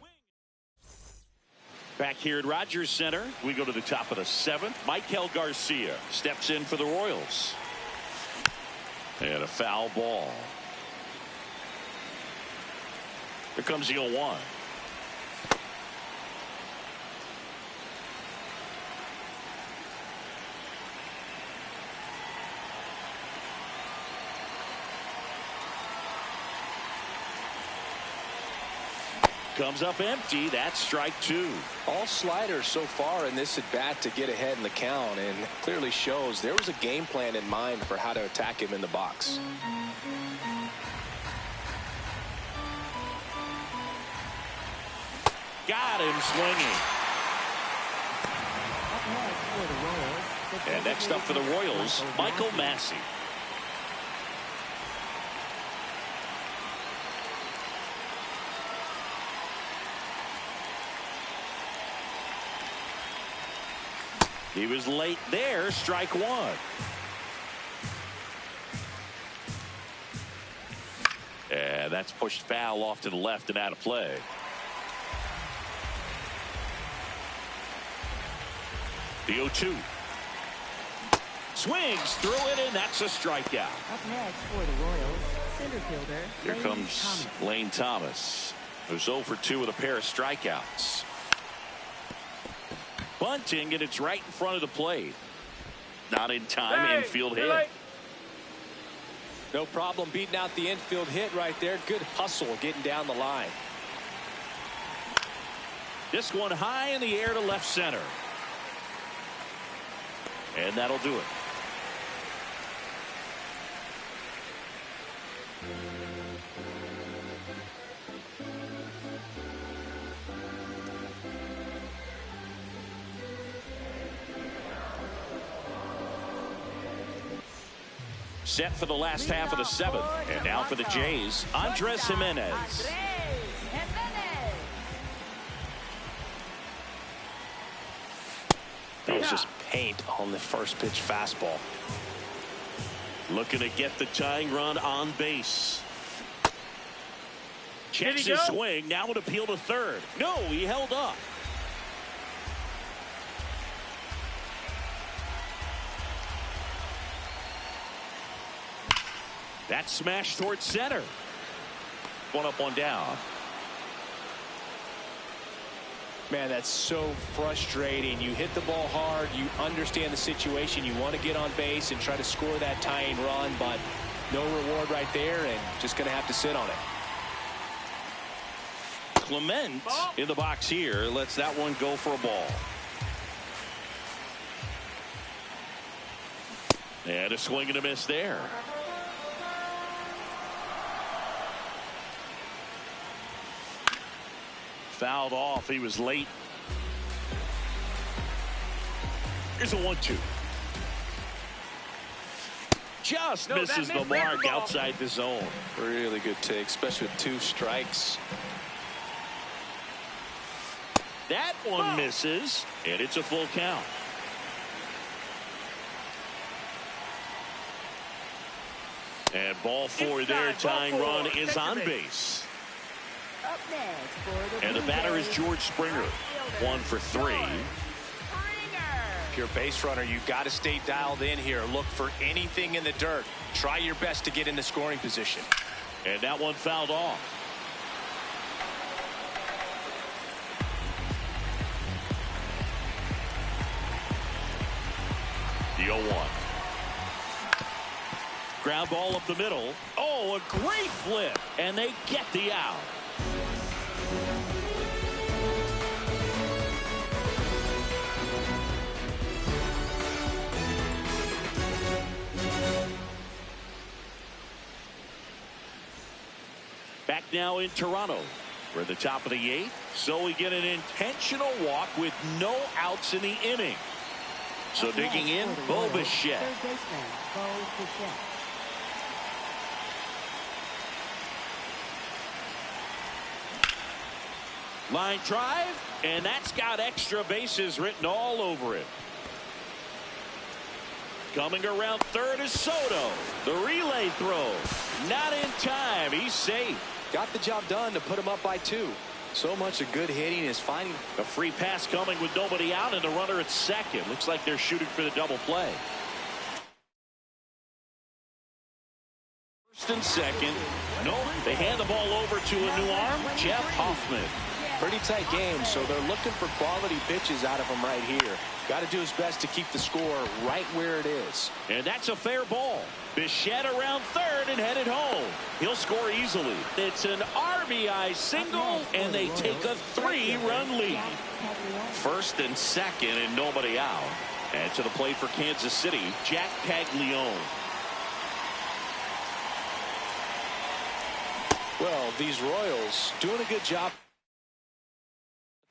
back here at Rogers Center, we go to the top of the 7th. Michael Garcia steps in for the Royals. And a foul ball. Here comes the 0-1. Comes up empty. That's strike 2. All sliders so far in this at bat to get ahead in the count, and clearly shows there was a game plan in mind for how to attack him in the box. Got him swinging. And next up for the Royals, Michael Massey. He was late there, strike 1. And that's pushed foul off to the left and out of play. The 0-2. Swings through it, and that's a strikeout. Up next for the Royals, center fielder. Here comes Lane Thomas, who's 0 for 2 with a pair of strikeouts. Bunting, and it's right in front of the plate. Not in time, infield hit. No problem beating out the infield hit right there. Good hustle getting down the line. This one high in the air to left center. And that'll do it. Set for the last half of the 7th. And now for the Jays, Andres Jimenez. That was just paint on the first pitch fastball. Looking to get the tying run on base. Checks his swing. Now an appeal to third. No, he held up. That smash towards center. One up, one down. Man, that's so frustrating. You hit the ball hard. You understand the situation. You want to get on base and try to score that tying run, but no reward right there, and just going to have to sit on it. Clement in the box here lets that one go for a ball. And a swing and a miss there. Fouled off. He was late. Here's a 1-2. Just misses the mark outside the zone. Really good take, especially with 2 strikes. That one misses, and it's a full count. And ball 4 there. Tying run is on base. Up next for the And the batter is George Springer. 1 for 3. If you're a base runner, you've got to stay dialed in here. Look for anything in the dirt. Try your best to get in the scoring position. And that one fouled off. The 0-1. Ground ball up the middle. Oh, a great flip. And they get the out. Back now in Toronto. We're at the top of the 8th. So we get an intentional walk with no outs in the inning. So digging in, Bo Bichette. Line drive, and that's got extra bases written all over it. Coming around third is Soto. The relay throw. Not in time. He's safe. Got the job done to put him up by 2. So much of good hitting is finding a free pass coming with nobody out and the runner at second. Looks like they're shooting for the double play. First and second. Nope. They hand the ball over to a new arm, Jeff Hoffman. Pretty tight game, so they're looking for quality pitches out of him right here. Got to do his best to keep the score right where it is. And that's a fair ball. Bichette around third and headed home. He'll score easily. It's an RBI single, and they take a 3-run lead. First and second, and nobody out. And to the plate for Kansas City, Jack Caglione. Well, these Royals doing a good job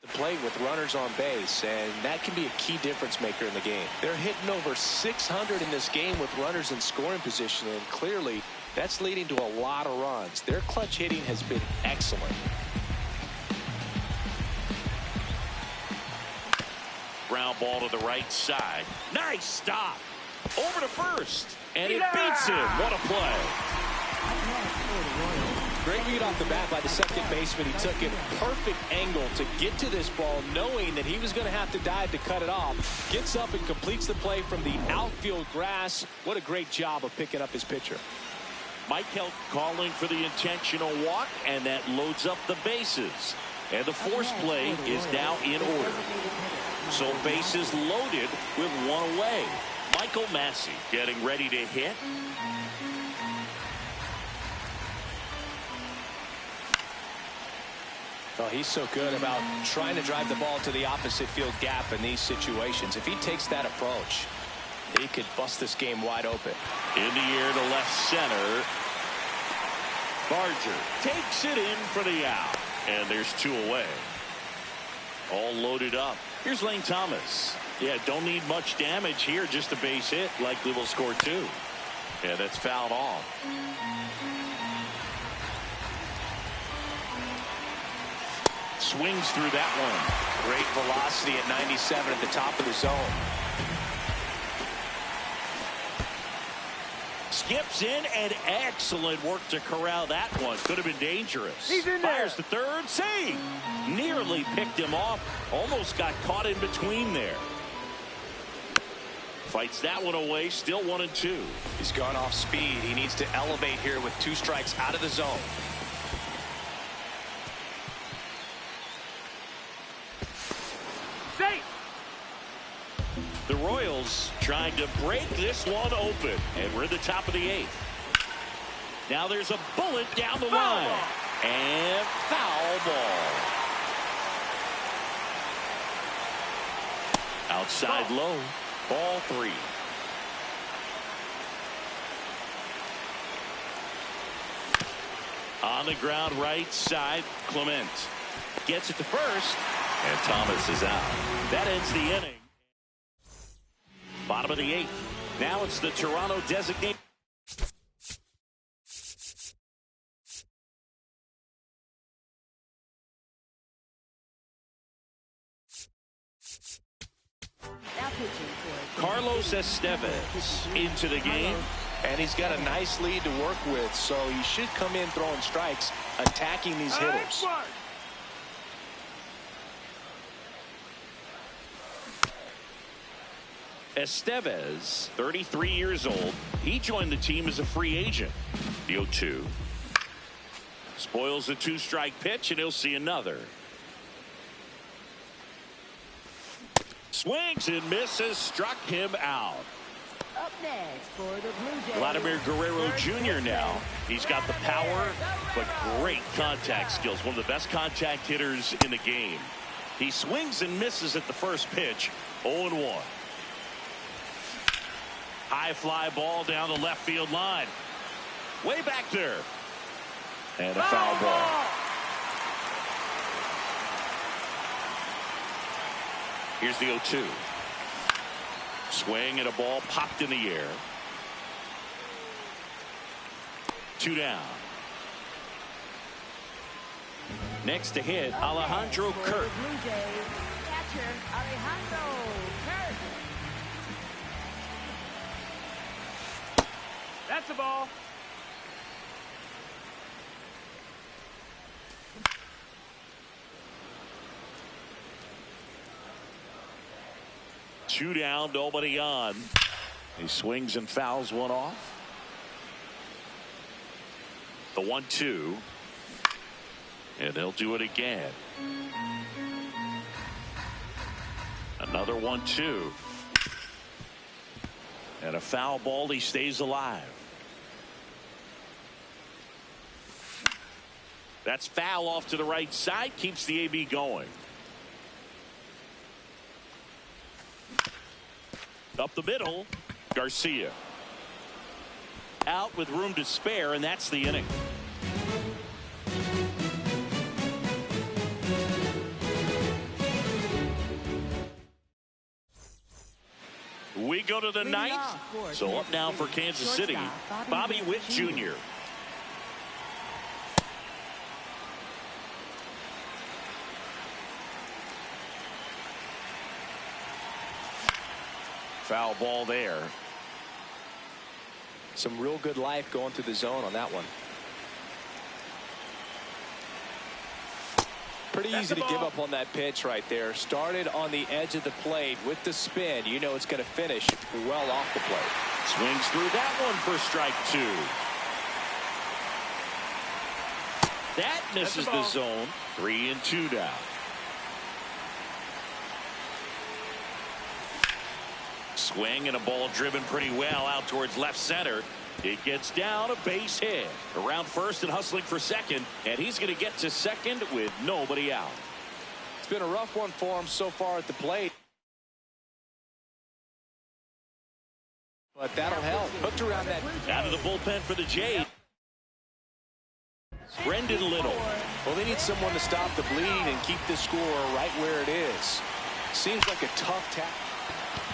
to play with runners on base, and that can be a key difference maker in the game. They're hitting over 600 in this game with runners in scoring position, and clearly that's leading to a lot of runs. Their clutch hitting has been excellent. Ground ball to the right side. Nice stop. Over to first, and it beats him. What a play. Great read off the bat by the second baseman. He took a perfect angle to get to this ball, knowing that he was going to have to dive to cut it off. Gets up and completes the play from the outfield grass. What a great job of picking up his pitcher. Michael calling for the intentional walk, and that loads up the bases. And the force play is now in order. So bases loaded with one away. Michael Massey getting ready to hit. Well, he's so good about trying to drive the ball to the opposite field gap in these situations. If he takes that approach, he could bust this game wide open. In the air to left center. Barger takes it in for the out. And there's 2 away. All loaded up. Here's Lane Thomas. Yeah, don't need much damage here. Just a base hit. Likely will score 2. Yeah, that's fouled off. Swings through that one. Great velocity at 97 at the top of the zone. Skips in, and excellent work to corral that one. Could have been dangerous. He's in there. Fires to third. Save. Nearly picked him off. Almost got caught in between there. Fights that one away. Still 1-2. He's gone off speed. He needs to elevate here with 2 strikes out of the zone. The Royals trying to break this one open, and we're at the top of the 8th. Now there's a bullet down the line, and foul ball. Outside low, ball 3. On the ground right side, Clement gets it to first, and Thomas is out. That ends the inning. Bottom of the 8th. Now it's the Toronto designated. Carlos Estevez into the game. And he's got a nice lead to work with, so he should come in throwing strikes, attacking these hitters. Estevez, 33 years old. He joined the team as a free agent. The 0-2. Spoils the 2-strike pitch, and he'll see another. Swings and misses. Struck him out. Up next for the Blue Jays, Vladimir Guerrero Jr. now. He's got the power, but great contact skills. One of the best contact hitters in the game. He swings and misses at the first pitch. 0-1. High fly ball down the left field line. Way back there. And a foul ball. Here's the 0-2. Swing and a ball popped in the air. 2 down. Next to hit, Alejandro Kirk. Blue Jays, catcher Alejandro Kirk. That's a ball. Two down, nobody on. He swings and fouls one off. The 1-2. And they'll do it again. Another 1-2. And a foul ball. He stays alive. That's foul off to the right side. Keeps the AB going. Up the middle, Garcia. Out with room to spare, and that's the inning. We go to the 9th. So up now for Kansas City, Bobby Witt Jr. Foul ball there. Some real good life going through the zone on that one. Pretty easy to give up on that pitch right there. Started on the edge of the plate with the spin. You know it's going to finish well off the plate. Swings through that one for strike 2. That misses the zone. 3-2 now. Swing and a ball driven pretty well out towards left center. It gets down a base hit. Around first and hustling for second. And he's going to get to second with nobody out. It's been a rough one for him so far at the plate. But that'll help. Hooked around that. Out of the bullpen for the Jays. Brendan Little. Well, they need someone to stop the bleed and keep this score right where it is. Seems like a tough task.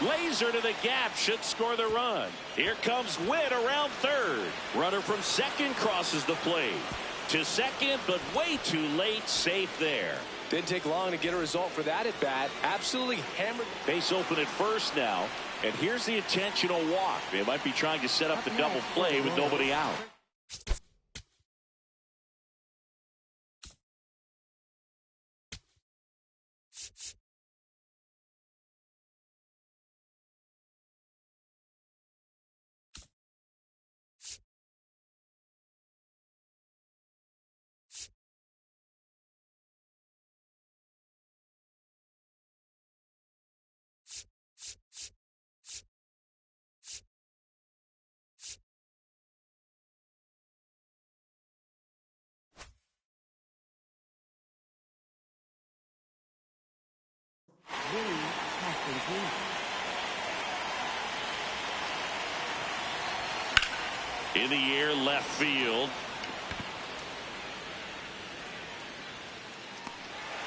Laser to the gap, should score the run. Here comes Witt around third. Runner from second crosses the plate. To second, but way too late, safe there. Didn't take long to get a result for that at bat. Absolutely hammered. Base open at first now. And here's the intentional walk. They might be trying to set up the double play with nobody out. In the air, left field.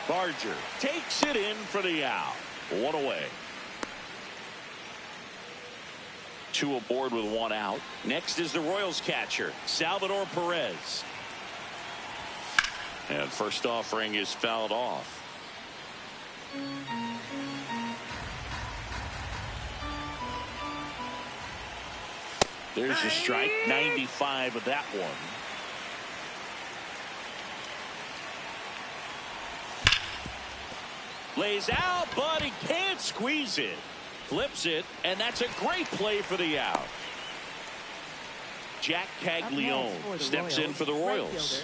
Barger takes it in for the out. One away. Two aboard with one out. Next is the Royals catcher, Salvador Perez. And first offering is fouled off. There's a strike. 95 of that one. Lays out, but he can't squeeze it. Flips it, and that's a great play for the out. Jack Caglione steps in for the Royals.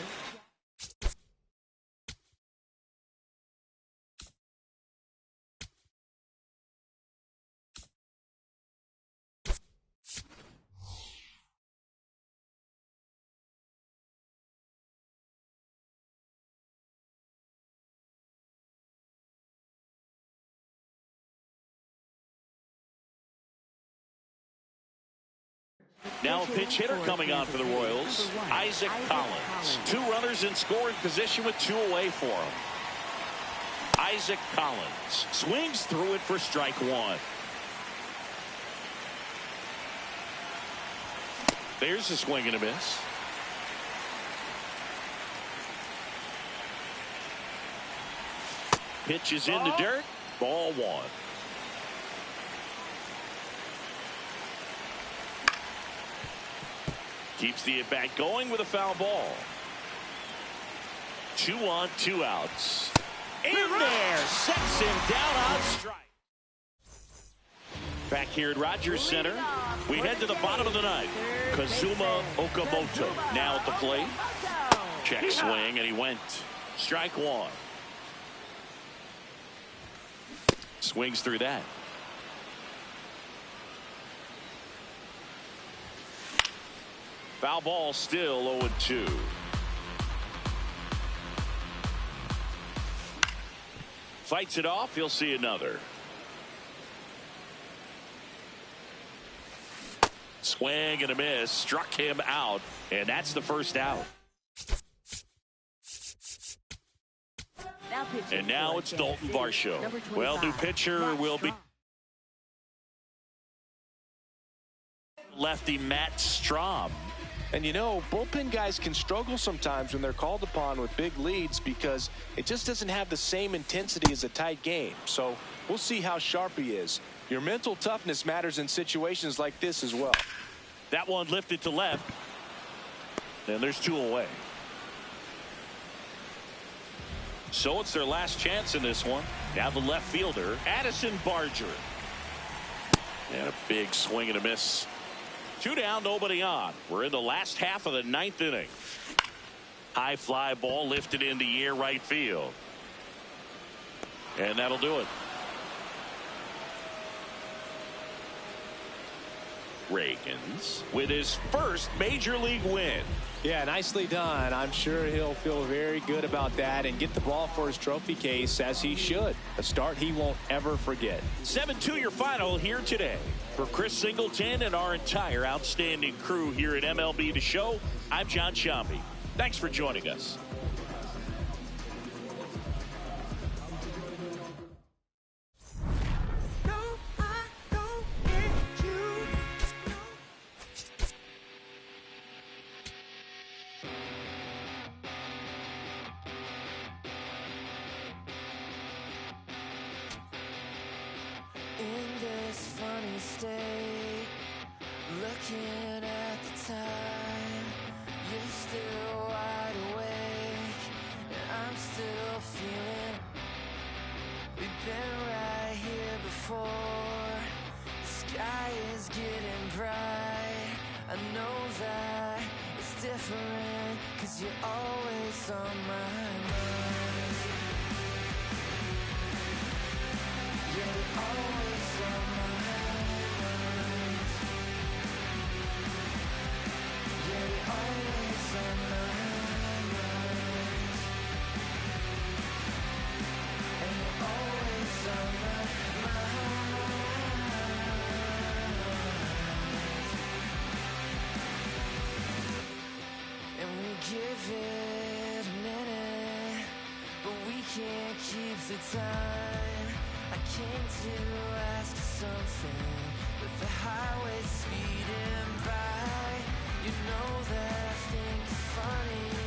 Now a pinch hitter coming on for the Royals, Isaac Collins. Two runners in scoring position with two away for him. Isaac Collins swings through it for strike one. There's a swing and a miss. Pitch is in the dirt. Ball one. Keeps the at-bat going with a foul ball. 2 on, 2 outs. In there, sets him down on strike. Back here at Rogers Center, we head to the bottom of the ninth. Kazuma Okamoto now at the plate. Check swing, and he went. Strike one. Swings through that. Foul ball, still 0-2. Fights it off. He'll see another. Swing and a miss. Struck him out. And that's the first out. And now it's Dalton Varsho. Well, new pitcher will be lefty Matt Strom. And you know, bullpen guys can struggle sometimes when they're called upon with big leads because it just doesn't have the same intensity as a tight game. So we'll see how sharp he is. Your mental toughness matters in situations like this as well. That one lifted to left. And there's two away. So it's their last chance in this one. Now the left fielder, Addison Barger. And a big swing and a miss. 2 down, nobody on. We're in the last half of the 9th inning. High fly ball lifted in the air right field. And that'll do it. Reagans with his first major league win. Yeah, nicely done. I'm sure he'll feel very good about that and get the ball for his trophy case, as he should. A start he won't ever forget. 7-2 your final here today. For Chris Singleton and our entire outstanding crew here at MLB The Show, I'm John Sciambi. Thanks for joining us. In this funny state, looking at the time, you're still wide awake, and I'm still feeling. We've been right here before. The sky is getting bright. I know that it's different, 'cause you're always on my mind. Yeah, you're always on my mind. Yeah, you're always on my mind. And you're always on my mind. And we give it a minute, but we can't keep the time. I came to ask you something, with the highway speeding by. You know that I think it's funny.